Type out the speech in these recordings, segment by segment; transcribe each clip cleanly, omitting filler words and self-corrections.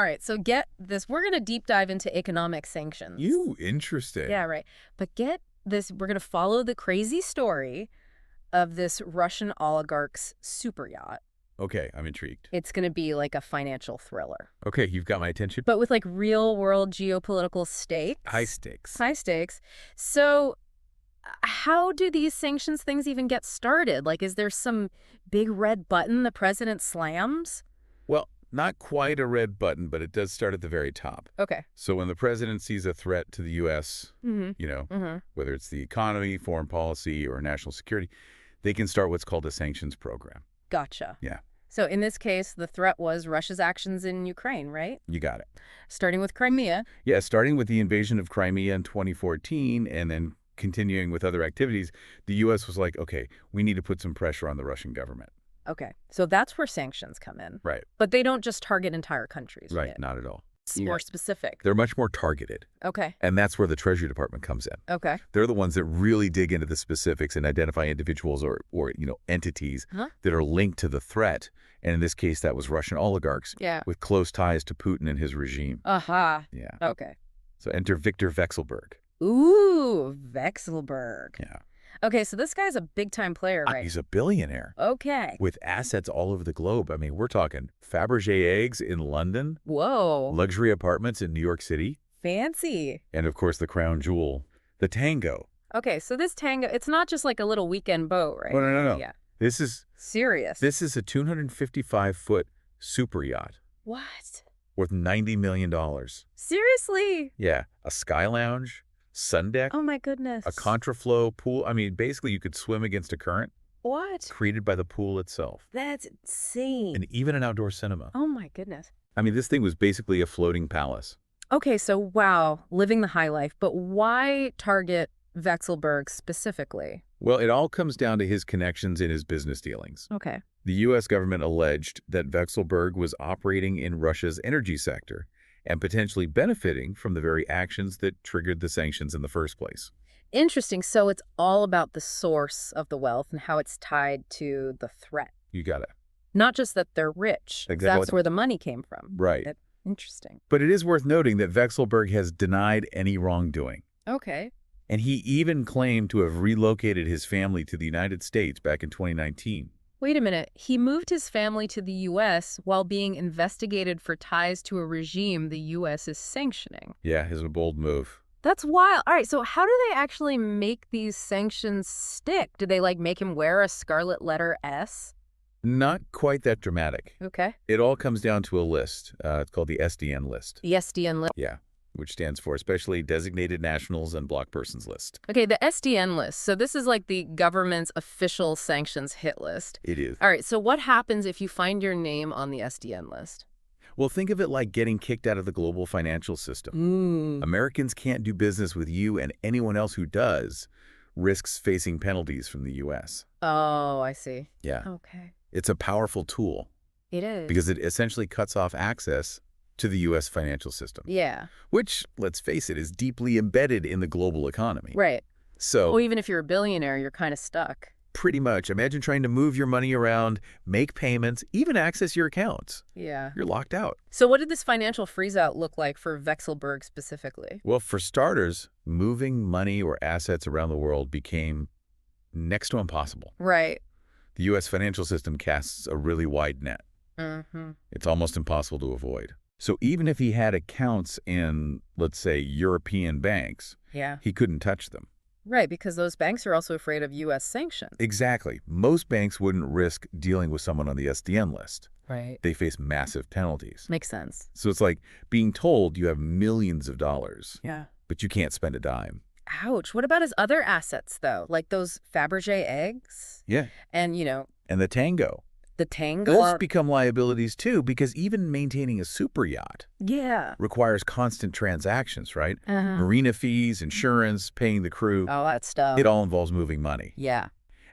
All right, so get this. We're going to deep dive into economic sanctions. Interesting. Yeah, right. But get this. We're going to follow the crazy story of this Russian oligarch's super yacht. Okay, I'm intrigued. It's going to be like a financial thriller. Okay, you've got my attention. But with like real world geopolitical stakes. High stakes. High stakes. So how do these sanctions things even get started? Like, is there some big red button the president slams? Well, not quite a red button, but it does start at the very top. Okay. So when the president sees a threat to the U.S., Mm-hmm. whether it's the economy, foreign policy, or national security, they can start what's called a sanctions program. Gotcha. Yeah. So in this case, the threat was Russia's actions in Ukraine, right? You got it. Starting with Crimea. Yeah, starting with the invasion of Crimea in 2014 and then continuing with other activities, the U.S. was like, okay, we need to put some pressure on the Russian government. Okay. So that's where sanctions come in. Right. But they don't just target entire countries, Right, not at all. It's more specific. They're much more targeted. Okay. And that's where the Treasury Department comes in. Okay. They're the ones that really dig into the specifics and identify individuals or entities that are linked to the threat. And in this case, that was Russian oligarchs with close ties to Putin and his regime. Aha. Yeah. Okay. So enter Victor Vekselberg. Ooh, Vekselberg. Yeah. Okay, so this guy's a big-time player, right? He's a billionaire. Okay. With assets all over the globe. I mean, we're talking Fabergé eggs in London. Whoa. Luxury apartments in New York City. Fancy. And, of course, the crown jewel, the Tango. Okay, so this Tango, it's not just like a little weekend boat, right? Oh, no. Yeah. This is... Serious. This is a 255-foot super yacht. What? Worth $90 million. Seriously? Yeah. A sky lounge, sun deck, Oh, my goodness. a contraflow pool. I mean, basically, you could swim against a current What? created by the pool itself. That's insane. And even an outdoor cinema. Oh, my goodness. I mean, this thing was basically a floating palace. Okay, so wow, living the high life. But why target Vekselberg specifically? Well, it all comes down to his connections in his business dealings. Okay. The U.S. government alleged that Vekselberg was operating in Russia's energy sector and potentially benefiting from the very actions that triggered the sanctions in the first place. Interesting. So it's all about the source of the wealth and how it's tied to the threat. You got it. Not just that they're rich. Exactly. That's where the money came from. Right. Interesting. But it is worth noting that Vekselberg has denied any wrongdoing. Okay. And he even claimed to have relocated his family to the United States back in 2019. Wait a minute. He moved his family to the U.S. while being investigated for ties to a regime the U.S. is sanctioning. Yeah, it's a bold move. That's wild. All right, so how do they actually make these sanctions stick? Do they, like, make him wear a scarlet letter S? Not quite that dramatic. Okay. It all comes down to a list. It's called the SDN list. The SDN list. Yeah, which stands for Especially Designated Nationals and Block Persons List. Okay, the SDN list. So this is like the government's official sanctions hit list. It is. All right, so what happens if you find your name on the SDN list? Well, think of it like getting kicked out of the global financial system. Americans can't do business with you, and anyone else who does risks facing penalties from the U.S. Oh, I see. Yeah. Okay. It's a powerful tool It is. because it essentially cuts off access to the U.S. financial system. Yeah. Which, let's face it, is deeply embedded in the global economy. Right. So, Well, even if you're a billionaire, you're kind of stuck. pretty much, imagine trying to move your money around, make payments, even access your accounts. Yeah. You're locked out. So what did this financial freeze-out look like for Vekselberg specifically? Well, for starters, moving money or assets around the world became next to impossible. Right. The U.S. financial system casts a really wide net. Mm-hmm. It's almost impossible to avoid. So even if he had accounts in, let's say, European banks, Yeah. he couldn't touch them. Right, because those banks are also afraid of U.S. sanctions. Exactly. Most banks wouldn't risk dealing with someone on the SDN list. Right. They face massive penalties. Makes sense. So it's like being told you have millions of dollars, Yeah. but you can't spend a dime. Ouch. What about his other assets, though? Like those Fabergé eggs? Yeah. And, And the Tango. the Tango? Those become liabilities too, because even maintaining a super yacht Yeah. requires constant transactions, right? Uh-huh. Marina fees, insurance, paying the crew. All that stuff. It all involves moving money. Yeah.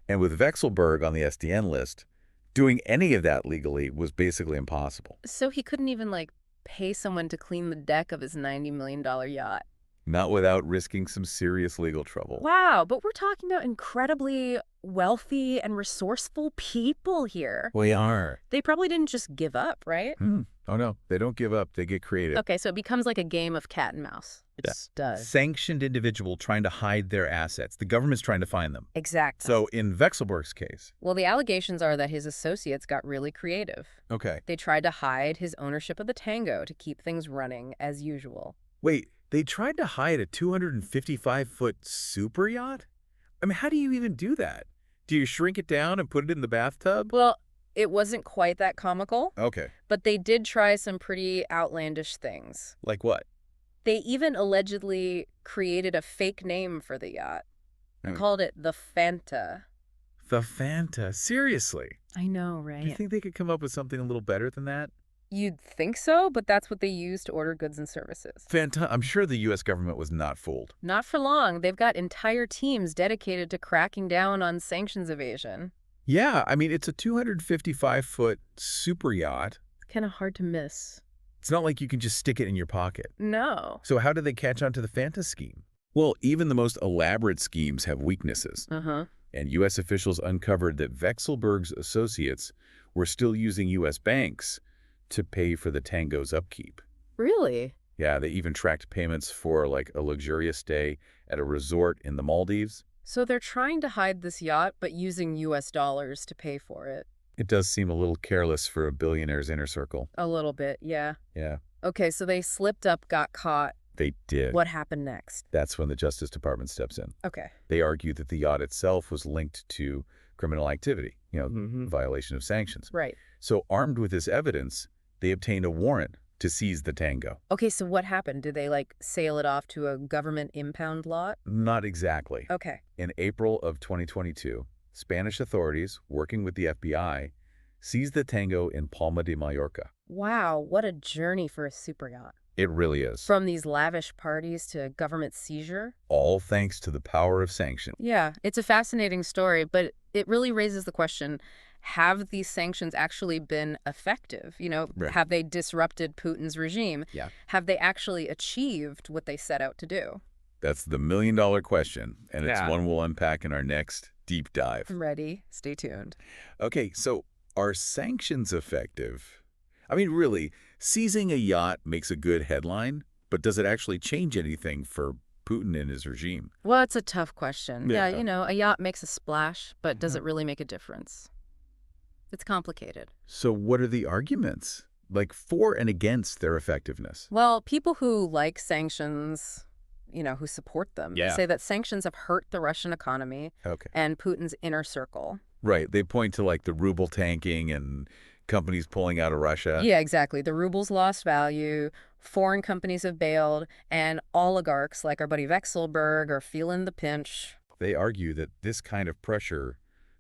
And with Vekselberg on the SDN list, doing any of that legally was basically impossible. So he couldn't even, like, pay someone to clean the deck of his $90 million yacht. Not without risking some serious legal trouble. Wow, but we're talking about incredibly wealthy and resourceful people here. We are. They probably didn't just give up, right? Oh, no, they don't give up. They get creative. Okay, so it becomes like a game of cat and mouse. It does. Sanctioned individual trying to hide their assets. The government's trying to find them. Exactly. So in Vexelberg's case. Well, the allegations are that his associates got really creative. Okay. They tried to hide his ownership of the Tango to keep things running as usual. Wait, they tried to hide a 255-foot super yacht? I mean, how do you even do that? Do you shrink it down and put it in the bathtub? Well, it wasn't quite that comical. Okay. But they did try some pretty outlandish things. Like what? They even allegedly created a fake name for the yacht. Called it the Fanta. The Fanta? Seriously? I know, right? Do you think they could come up with something a little better than that? You'd think so, but that's what they use to order goods and services. I'm sure the U.S. government was not fooled. Not for long. They've got entire teams dedicated to cracking down on sanctions evasion. Yeah, I mean, it's a 255-foot super yacht. It's kind of hard to miss. It's not like you can just stick it in your pocket. No. So how did they catch on to the Fanta scheme? Well, even the most elaborate schemes have weaknesses. And U.S. officials uncovered that Vexelberg's associates were still using U.S. banks to pay for the Tango's upkeep. Really? Yeah, they even tracked payments for, like, a luxurious stay at a resort in the Maldives. So they're trying to hide this yacht, but using U.S. dollars to pay for it. It does seem a little careless for a billionaire's inner circle. A little bit, yeah. Yeah. Okay, so they slipped up, got caught. They did. What happened next? That's when the Justice Department steps in. Okay. They argue that the yacht itself was linked to criminal activity, violation of sanctions. Right. So armed with this evidence, they obtained a warrant to seize the Tango. Okay, so what happened? Did they, like, sail it off to a government impound lot? Not exactly. Okay. In April of 2022, Spanish authorities, working with the FBI, seized the Tango in Palma de Mallorca. Wow, what a journey for a super yacht. It really is. From these lavish parties to government seizure. All thanks to the power of sanction. Yeah, it's a fascinating story, but it really raises the question, have these sanctions actually been effective? Right. Have they disrupted Putin's regime? Yeah. Have they actually achieved what they set out to do? That's the million-dollar question, and it's one we'll unpack in our next deep dive. I'm ready. Stay tuned. Okay, so are sanctions effective? I mean, really, seizing a yacht makes a good headline, but does it actually change anything for Putin and his regime? Well, it's a tough question. Yeah. A yacht makes a splash, but does it really make a difference? It's complicated. So what are the arguments, like, for and against their effectiveness? Well, people who like sanctions, who support them, say that sanctions have hurt the Russian economy and Putin's inner circle. Right. They point to, like, the ruble tanking and companies pulling out of Russia. Yeah, exactly. The ruble's lost value, foreign companies have bailed, and oligarchs like our buddy Vexelberg are feeling the pinch. They argue that this kind of pressure,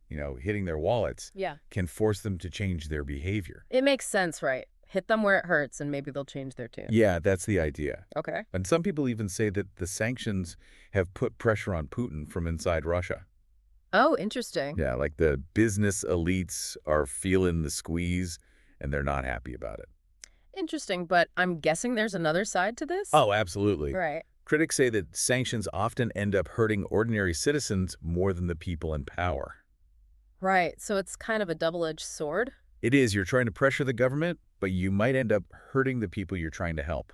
hitting their wallets, can force them to change their behavior. It makes sense, right? Hit them where it hurts, and maybe they'll change their tune. Yeah, that's the idea. Okay. And some people even say that the sanctions have put pressure on Putin from inside Russia. Oh, interesting. Yeah, like the business elites are feeling the squeeze, and they're not happy about it. Interesting, but I'm guessing there's another side to this? Oh, absolutely. Right. Critics say that sanctions often end up hurting ordinary citizens more than the people in power. Right, so it's kind of a double-edged sword? It is. You're trying to pressure the government, but you might end up hurting the people you're trying to help.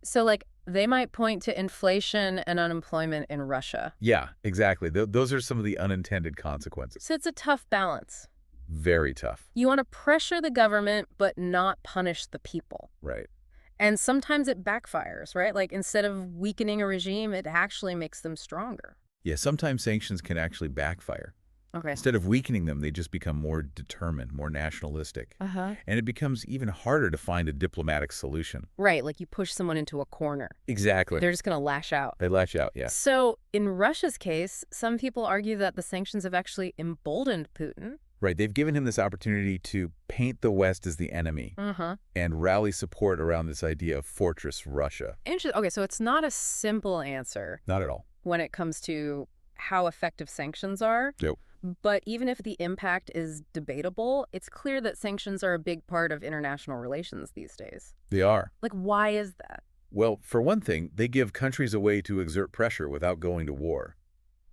So, like, they might point to inflation and unemployment in Russia. Yeah, exactly. Those are some of the unintended consequences. So it's a tough balance. Very tough. You want to pressure the government, but not punish the people. Right. And sometimes it backfires, right? Like, instead of weakening a regime, it actually makes them stronger. Yeah, sometimes sanctions can actually backfire. Okay. Instead of weakening them, they just become more determined, more nationalistic. Uh-huh. And it becomes even harder to find a diplomatic solution. Right, like you push someone into a corner. Exactly. They're just going to lash out. They lash out, yeah. So in Russia's case, some people argue that the sanctions have actually emboldened Putin. Right, they've given him this opportunity to paint the West as the enemy and rally support around this idea of Fortress Russia. Interesting. Okay, so it's not a simple answer. Not at all. When it comes to how effective sanctions are. Yep. But even if the impact is debatable, it's clear that sanctions are a big part of international relations these days. They are. Like, why is that? Well, for one thing, they give countries a way to exert pressure without going to war.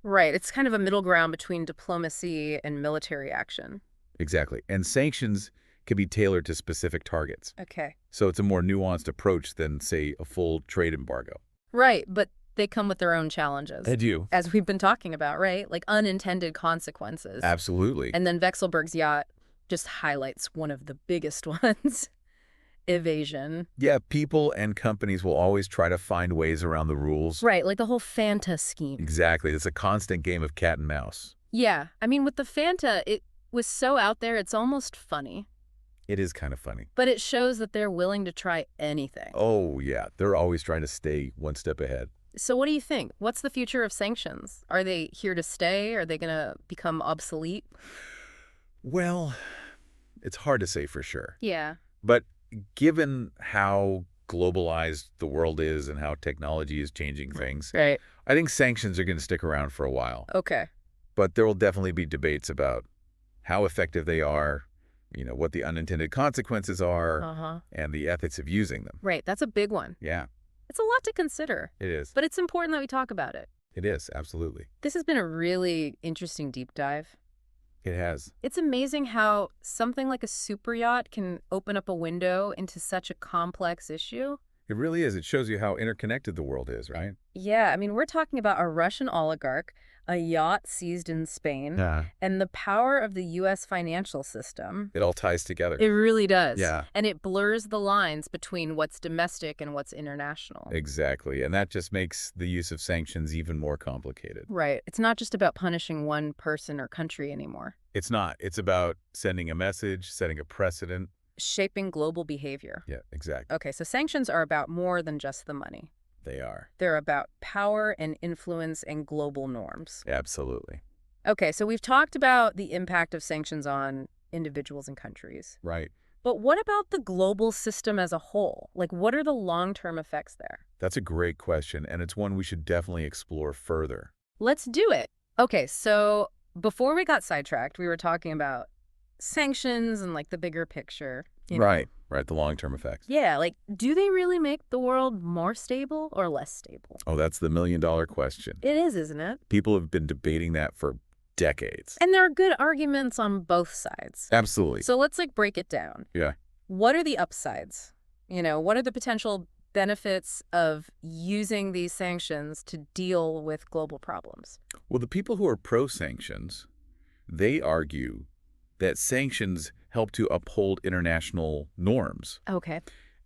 Right. It's kind of a middle ground between diplomacy and military action. Exactly. And sanctions can be tailored to specific targets. Okay. So it's a more nuanced approach than, say, a full trade embargo. Right, but they come with their own challenges. They do. As we've been talking about, right? Like unintended consequences. Absolutely. And then Vexelberg's yacht just highlights one of the biggest ones. Evasion. Yeah, people and companies will always try to find ways around the rules. Right, like the whole Fanta scheme. Exactly. It's a constant game of cat and mouse. Yeah, I mean, with the Fanta, it was so out there, it's almost funny. It is kind of funny. But it shows that they're willing to try anything. Oh, yeah. They're always trying to stay one step ahead. So what do you think? What's the future of sanctions? Are they here to stay? Are they going to become obsolete? Well, it's hard to say for sure. Yeah. But given how globalized the world is and how technology is changing things, Right. I think sanctions are going to stick around for a while. Okay. But there will definitely be debates about how effective they are, what the unintended consequences are, and the ethics of using them. Right. That's a big one. Yeah, It's a lot to consider. it is. But it's important that we talk about it. It is, absolutely. This has been a really interesting deep dive. It has. It's amazing how something like a super yacht can open up a window into such a complex issue. It really is. It shows you how interconnected the world is, right? Yeah, I mean, we're talking about a Russian oligarch, a yacht seized in Spain, Yeah. and the power of the U.S. financial system. It all ties together. It really does. Yeah. And it blurs the lines between what's domestic and what's international. Exactly. And that just makes the use of sanctions even more complicated. Right. It's not just about punishing one person or country anymore. It's not. It's about sending a message, setting a precedent. Shaping global behavior. Yeah, exactly. Okay, so sanctions are about more than just the money. They are. They're about power and influence and global norms. Absolutely. Okay, so we've talked about the impact of sanctions on individuals and countries. Right. But what about the global system as a whole? Like, what are the long-term effects there? That's a great question, and it's one we should definitely explore further. Let's do it. Okay, so before we got sidetracked, we were talking about sanctions and, like, the bigger picture. Right. Right, the long-term effects. Yeah, like, do they really make the world more stable or less stable? Oh, that's the million-dollar question. It is, isn't it? People have been debating that for decades. And there are good arguments on both sides. Absolutely. So let's, like, break it down. Yeah. What are the upsides? What are the potential benefits of using these sanctions to deal with global problems? Well, the people who are pro-sanctions, they argue that sanctions help to uphold international norms Okay.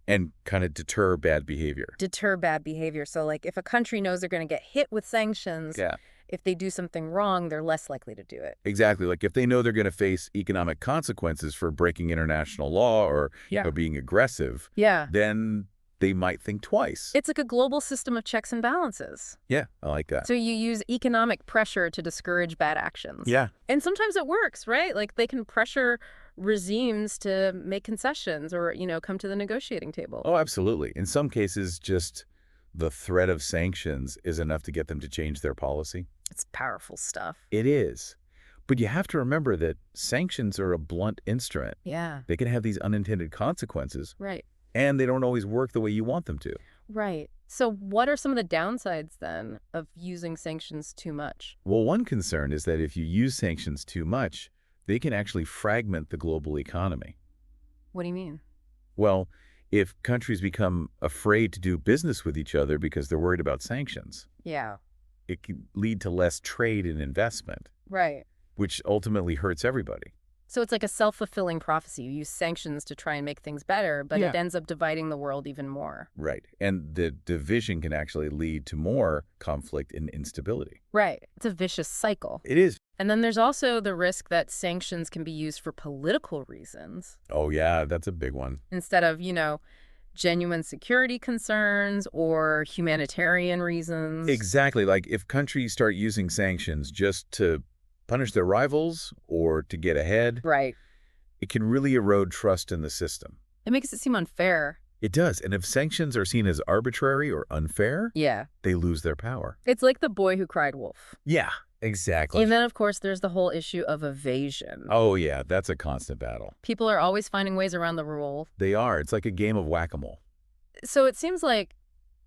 and kind of deter bad behavior. Deter bad behavior. So, like, if a country knows they're going to get hit with sanctions, Yeah, if they do something wrong, they're less likely to do it. exactly. Like if they know they're going to face economic consequences for breaking international law or being aggressive, Yeah. then they might think twice. It's like a global system of checks and balances. Yeah, I like that. So you use economic pressure to discourage bad actions. Yeah, And sometimes it works, right? Like they can pressure regimes to make concessions or, come to the negotiating table. oh, absolutely. In some cases, just the threat of sanctions is enough to get them to change their policy. It's powerful stuff. It is. But you have to remember that sanctions are a blunt instrument. Yeah. They can have these unintended consequences, Right. and they don't always work the way you want them to. Right. So what are some of the downsides then of using sanctions too much? Well, one concern is that if you use sanctions too much, they can actually fragment the global economy. What do you mean? Well, if countries become afraid to do business with each other because they're worried about sanctions, Yeah. it can lead to less trade and investment, Right. which ultimately hurts everybody. So it's like a self-fulfilling prophecy. You use sanctions to try and make things better, but Yeah. it ends up dividing the world even more. Right. And the division can actually lead to more conflict and instability. Right. It's a vicious cycle. It is. And then there's also the risk that sanctions can be used for political reasons Oh, yeah, that's a big one. instead of, genuine security concerns or humanitarian reasons. Exactly. Like if countries start using sanctions just to punish their rivals or to get ahead, Right. it can really erode trust in the system. It makes it seem unfair. It does. And if sanctions are seen as arbitrary or unfair, Yeah. they lose their power. It's like the boy who cried wolf. Yeah, exactly. And then, of course, there's the whole issue of evasion. Oh, yeah, that's a constant battle. People are always finding ways around the rule. They are. It's like a game of whack-a-mole. So it seems like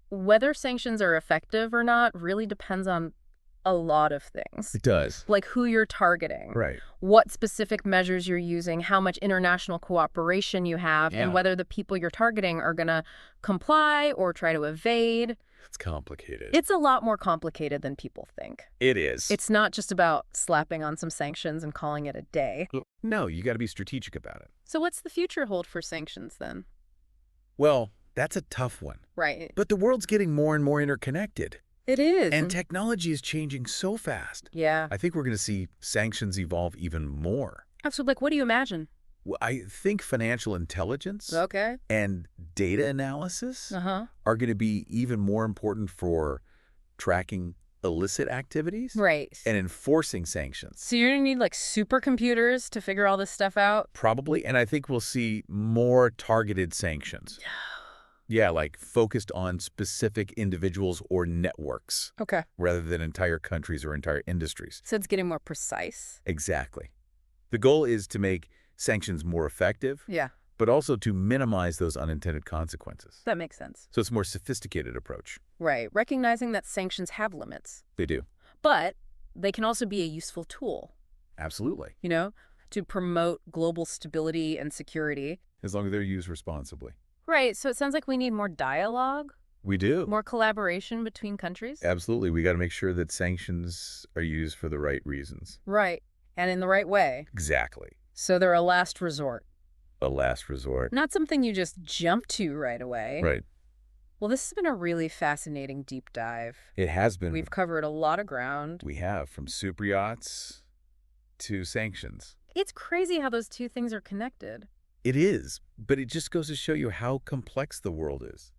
whether sanctions are effective or not really depends on a lot of things. It does. Like who you're targeting, Right. what specific measures you're using, how much international cooperation you have, and whether the people you're targeting are going to comply or try to evade. It's complicated. It's a lot more complicated than people think. It is. It's not just about slapping on some sanctions and calling it a day. No, you got to be strategic about it. So what's the future hold for sanctions then? Well, that's a tough one. Right. But the world's getting more and more interconnected. It is. And technology is changing so fast. Yeah. I think we're going to see sanctions evolve even more. So, like, what do you imagine? Well, I think financial intelligence Okay. and data analysis Uh-huh. are going to be even more important for tracking illicit activities Right. and enforcing sanctions. So you're going to need, like, supercomputers to figure all this stuff out? Probably, and I think we'll see more targeted sanctions. Yeah, like focused on specific individuals or networks Okay. rather than entire countries or entire industries. So it's getting more precise? Exactly. The goal is to make sanctions more effective, Yeah. but also to minimize those unintended consequences. That makes sense. So it's a more sophisticated approach. Right. Recognizing that sanctions have limits. They do. But they can also be a useful tool, Absolutely. to promote global stability and security. As long as they're used responsibly. Right. So it sounds like we need more dialogue, We do. more collaboration between countries. Absolutely. We got to make sure that sanctions are used for the right reasons. Right. And in the right way. Exactly. So they're a last resort. A last resort. Not something you just jump to right away. Right. Well, this has been a really fascinating deep dive. It has been. We've covered a lot of ground. We have, from super yachts to sanctions. It's crazy how those two things are connected. It is, but it just goes to show you how complex the world is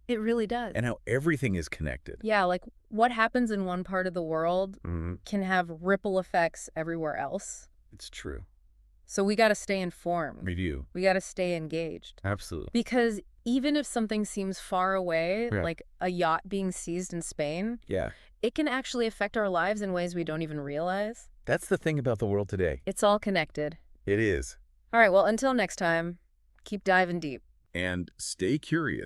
It really does. and how everything is connected. Yeah, like what happens in one part of the world Mm-hmm. can have ripple effects everywhere else. It's true. So we got to stay informed. We do. We got to stay engaged. Absolutely. Because even if something seems far away, Yeah. like a yacht being seized in Spain, Yeah. it can actually affect our lives in ways we don't even realize. That's the thing about the world today. It's all connected. It is. All right, well, until next time, keep diving deep. And stay curious.